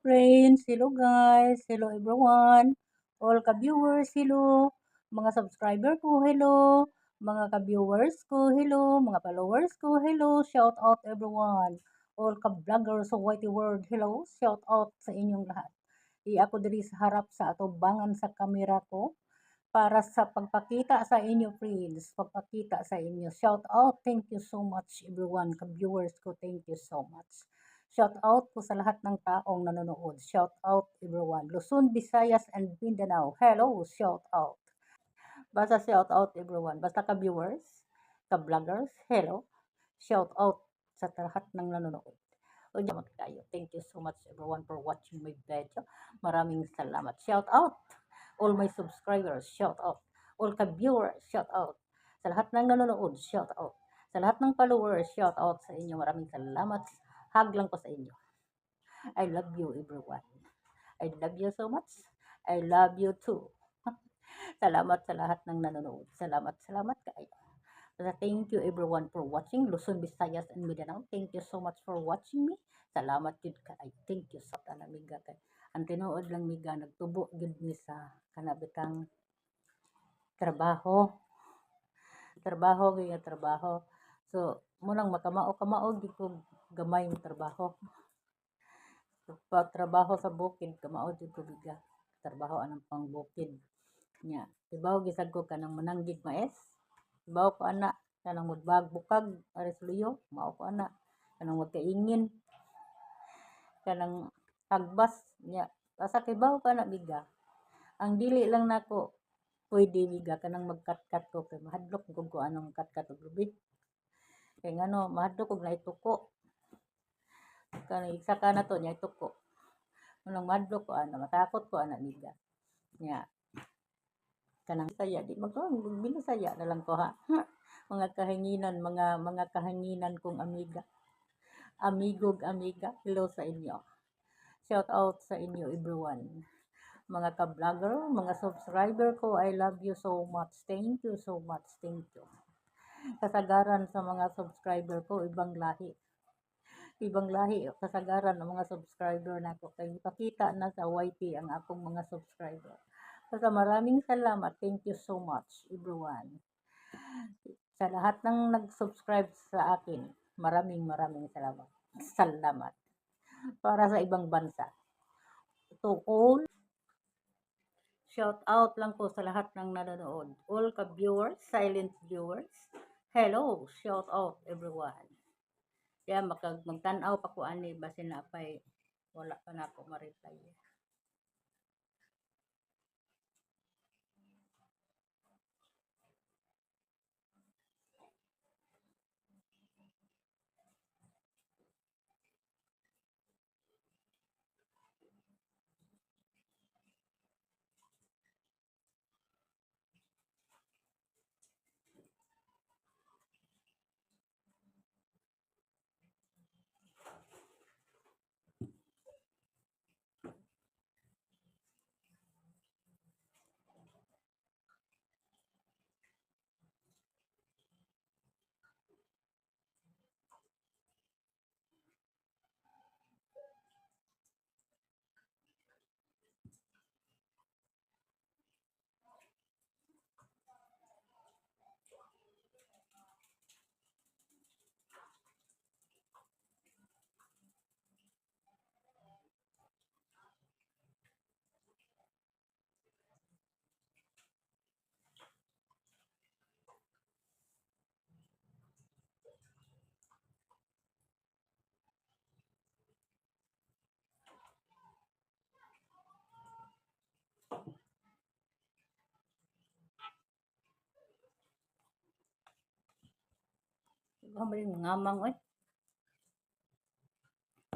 friends, hello guys, hello everyone, all ka-viewers, hello, mga subscriber ko, hello, mga ka-viewers ko, hello, mga followers ko, hello, shout out everyone, all ka-vloggers sa Whitey World, hello, shout out sa inyong lahat. Ako diri sa harap sa atubangan sa kamera ko para sa pagpakita sa inyo friends, pagpakita sa inyo. Shout out, thank you so much everyone, ka-viewers ko, thank you so much. Shout out po sa lahat ng taong nanonood. Shout out everyone. Luzon, Visayas, and Mindanao. Hello, shout out. Basta shout out everyone. Basta ka-viewers, ka-vloggers, hello. Shout out sa lahat ng nanonood. O diyan kayo. Thank you so much everyone for watching my video. Maraming salamat. Shout out all my subscribers. Shout out. All ka-viewers. Shout out. Sa lahat ng nanonood. Shout out. Sa lahat ng followers. Shout out sa inyo. Maraming salamat. Hug lang ko sa inyo. I love you everyone. I love you so much. I love you too. Salamat sa lahat ng nanonood. Salamat, salamat kayo. Thank you everyone for watching. Luzon, Visayas, and Mindanao. Thank you so much for watching me. Salamat yun kayo. Thank you sa tanamiga kay. Ang tinuod lang miga, nagtubo gid mi sa kanabitang trabaho. Trabaho, gaya trabaho. So, munang makamao-kamao gid ko gamay yung trabaho. Pagtrabaho sa bukid, kamao jud ko biga. Trabaho anang pang bukid. Nya, tibaw gisag ko kanang mananggig maes. Tibaw ko ana kanang magbag bukag ares luyo, mao ko ana kanang magkaingin. Kanang hagbas nya, asa tibaw ka na biga. Ang dili lang nako pwede biga kanang magkatkat ko kay mahadlok ko anong katkat og lubi. Kay ngano mahadlok og naituko. Kanang isa ka na to nya ituko. Nang madlok ko ana matakot ko ana biga. Nya kanang saya di binisaya na lang ko ha. Mga kahanginan, mga kahanginan kong amiga. Amigog amiga, hello sa inyo. Shout out sa inyo everyone. Mga ka-vlogger, mga subscriber ko, I love you so much. Thank you so much. Thank you. Kasagaran sa mga subscriber ko, ibang lahi. Ibang lahi, kasagaran ng mga subscriber nako. Kay ipakita na sa YT ang akong mga subscriber. Basta maraming salamat. Thank you so much, everyone. Sa lahat ng nag-subscribe sa akin, maraming salamat. Salamat. Para sa ibang bansa. To all, shout out lang po sa lahat ng nanonood. All ka-viewers, silent viewers. Hello, shout out everyone. Kaya magtanaw pa ko ani basin na pay wala pa na ako ma-reply. Ikaw ba yung ngamang oy?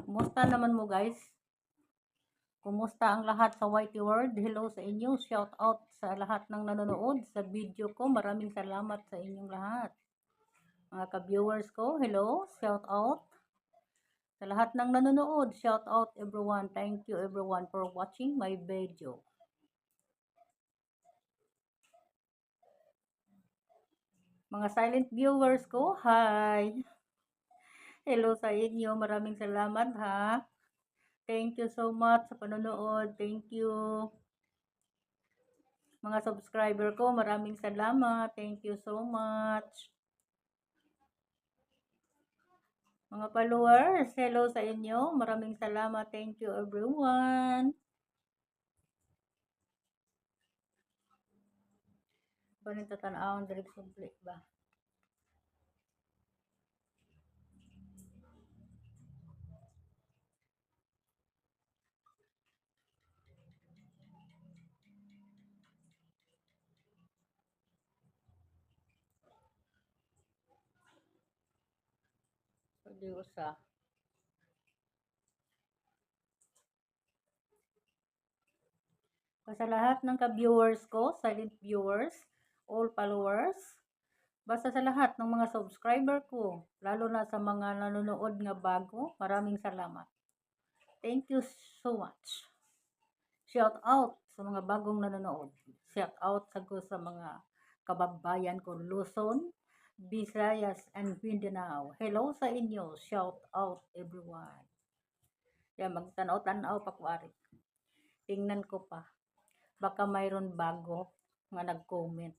Kumusta naman mo guys? Kumusta ang lahat sa YT World? Hello sa inyo. Shout out sa lahat ng nanonood sa video ko. Maraming salamat sa inyong lahat. Mga ka-viewers ko, hello. Shout out. Sa lahat ng nanonood, shout out everyone. Thank you everyone for watching my video. Mga silent viewers ko, hi. Hello sa inyo. Maraming salamat ha. Thank you so much sa panonood. Thank you. Mga subscriber ko, maraming salamat. Thank you so much. Mga followers, hello sa inyo. Maraming salamat. Thank you everyone. Paano tatanawang direct subli ba? Pwede usa. Sa lahat ng ka-viewers ko, silent viewers, all followers, basta sa lahat ng mga subscriber ko, lalo na sa mga nanonood nga bago, maraming salamat. Thank you so much. Shout out sa mga bagong nanonood. Shout out sa mga kababayan ko Luzon, Visayas, and Mindanao. Hello sa inyo. Shout out everyone. Kaya magtanaw-tanaw pa kuwari. Tingnan ko pa. Baka mayroon bago nga nag-comment.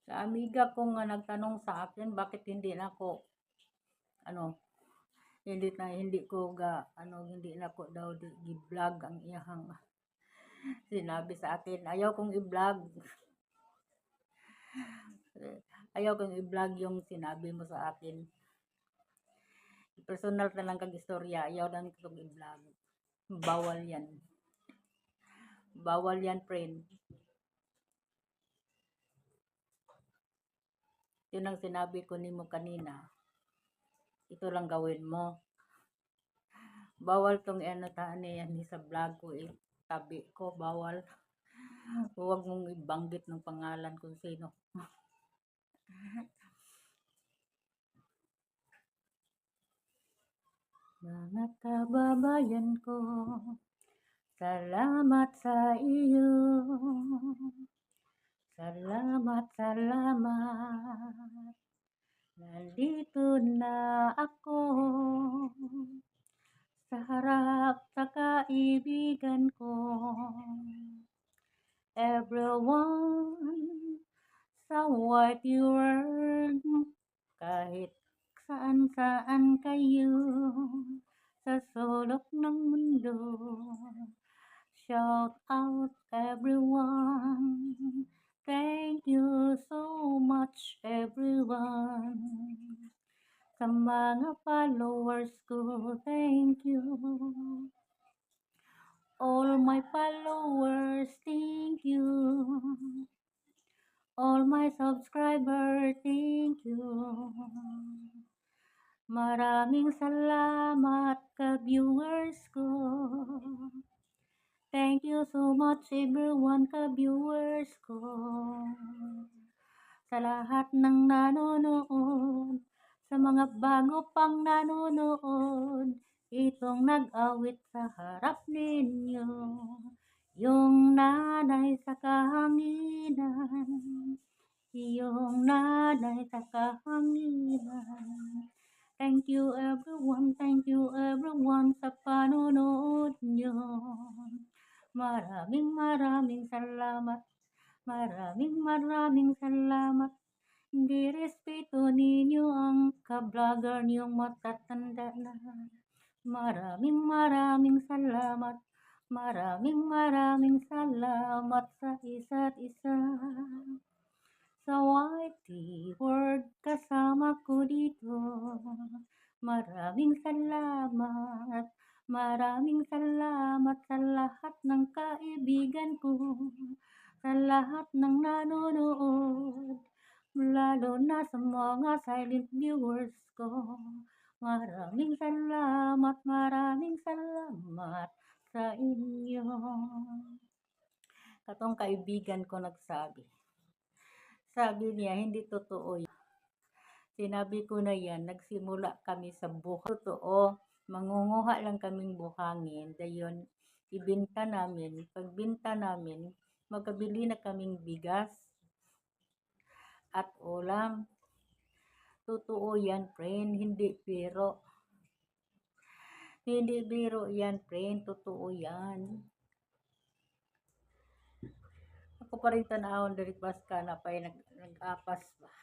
Sa amiga ko nga nagtanong sa akin, bakit hindi na ako, hindi ko hindi na ko daw i-vlog ang iyahang sinabi sa akin. Ayaw kong i-vlog yung sinabi mo sa akin. Personal na lang kag istorya, ayaw lang kong i-vlog. Bawal yan. Bawal yan, friend. Yun ang sinabi ko nimo kanina. Ito lang gawin mo. Bawal tong yan sa vlog ko eh. Tabi ko, bawal. Huwag mong ibanggit ng pangalan kung sino. Mga kababayan ko, salamat sa iyo. Salamat, salamat. Nandito na ako sa harap sa kaibigan ko. Everyone sa wide world, kahit saan-saan kayo sa sulok ng mundo. Shout out everyone. Thank you so much everyone. Sa mga followers ko, thank you. All my followers, thank you. All my subscribers, thank you. Maraming salamat ka-viewers ko. Thank you so much everyone ka-viewers ko. Sa lahat ng nanonood, sa mga bago pang nanonood, itong nag-awit sa harap ninyo, yung nanay sa kahanginan, yung nanay sa kahanginan. Thank you everyone sa panonood nyo. Maraming salamat. Maraming salamat. Direspeto ninyo ang ka-vlogger niyong matatanda na. Maraming salamat. Maraming salamat sa isa't isa. Sa YT World kasama ko dito. Maraming salamat, maraming salamat sa lahat ng kaibigan ko, sa lahat ng nanonood, lalo na sa mga silent viewers ko. Maraming salamat sa inyo. Katong kaibigan ko nagsabi. Sabi niya, hindi totoo yan. Sinabi ko na yan, nagsimula kami sa buhay. Totoo, mangunguha lang kaming buhangin. Dayon, ibenta namin. Pagbenta namin, magkabili na kaming bigas at ulam. Totoo yan, friend. Hindi biro. Hindi biro yan, friend. Totoo yan. Ako pa rin tanahon dari Baska na pa nag-apas ba.